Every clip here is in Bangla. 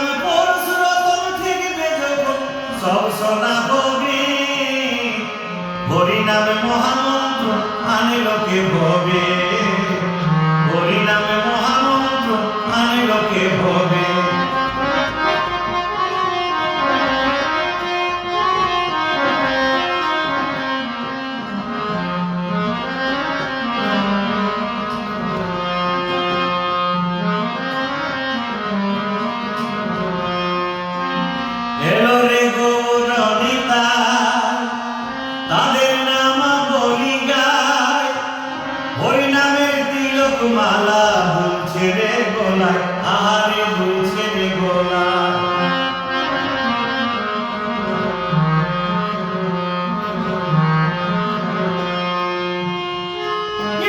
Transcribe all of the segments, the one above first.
নামে পরশুরতন ঠেকবে যখন সব শোনা হবে। হরি নামে মহামন্ত্র আনে লোকে ভবে, হরি নামে মহামন্ত্র আনে লোকে ভবে। এলো রে গৌরনিতা তাদের নাম বলি গায়, হরি নামের তিলক মালা দুলছে রে গলায়, আহারে দুলছে রে গলায়।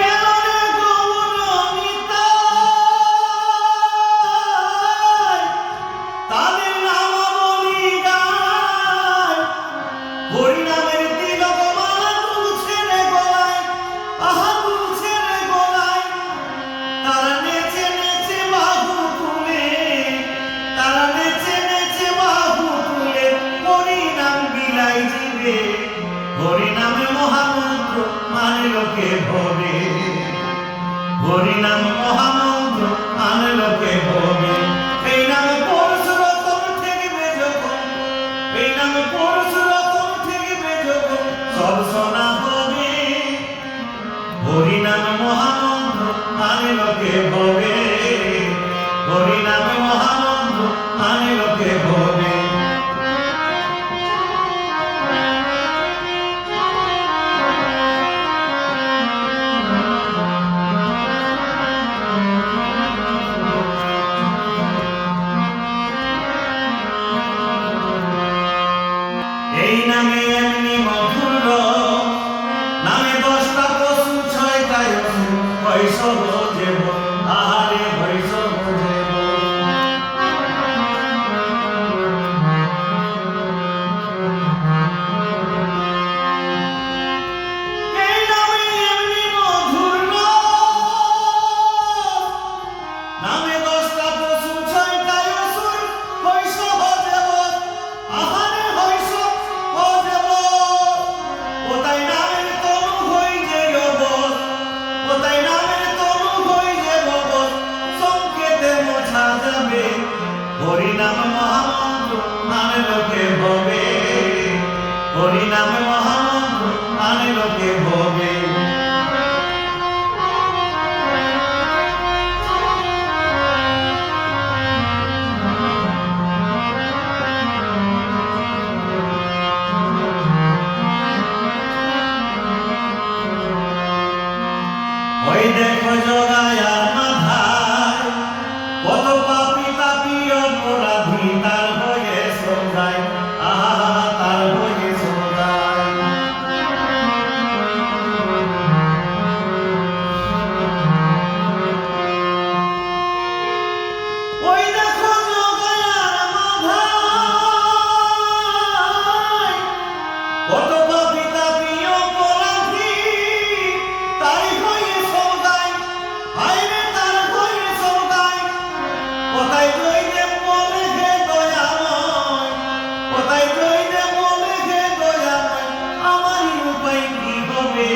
এলো রে গৌরনিতা তাদের নাম বলি গায়, হরি নামের তিলক মালা দুলছে রে গলায়, আহা দুলছে রে গলায়। তারা নেচে নেচে বাহু তুলে, তারা নেচে নেচে বাহু তুলে হরি নাম বিলাই জিবে। হরি নামে মহামন্ত্র মানে লোকে ভবে, হরি নাম মহামন্ত্র মানে লোকে ভবে। এই নামে পরশুরতন ঠেকবে যখন, এই নামে পরশুরতন ঠেকবে যখন সব শোনা হবে। হরি নাম মহামন্ত্র মানে লোকে ভবে, হরি নাম মহামন্ত্র মানে লোকে ভবে। এই নামে এমনি মধুর রস, নামে 10টা পশু 6টায় অসুর, বৈষ্ণব দেব আহারে বৈষ্ণব দেব। এই নামে এমনি মধুর রস, নামে 10টা পশু 6টায় অসুর, বৈষ্ণব দেব আহারে বৈষ্ণব দেব। ও তাই নামের তনু হই যে অবস, ও তাই নামের তনু হই যে অবস, সংকেতে মোছা যাবে। হরি নাম মহামন্ত্র মানে লোকে ভবে, হরি নাম মহামন্ত্র মানে লোকে ভবে। ওই দেখো জগায়ার মাথায় কত পাপী তাপী অপরাধী তার হয়ে সদাই, আহা তার হয়ে সদাই। ওই দেখো জগায়ার মাথায় কত পাপী তাপী অপরাধী তাই হয়ে সদাই, হায়রে তার হয়ে সদাই। কোথায় জয়দেব বলে হে দয়াময়, কোথায় জয়দেব বলে হে দয়াময়, আমারই উপায় কি হবে।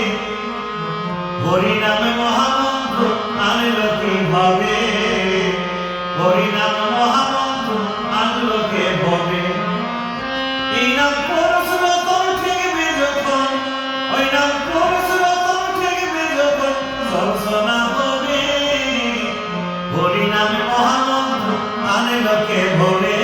হরি নামে মহামন্ত্র আনলো কি ভাবে, হরি নাম মহামন্ত্র আনলো কে ভবে। এই নাম পরশুরতন ঠেকবে যখন, ওই নাম পরশুরতন ঠেকবে যখন সব শোনা হবে। হরি নামে মহামন্ত্র আনে লোকে ভবে।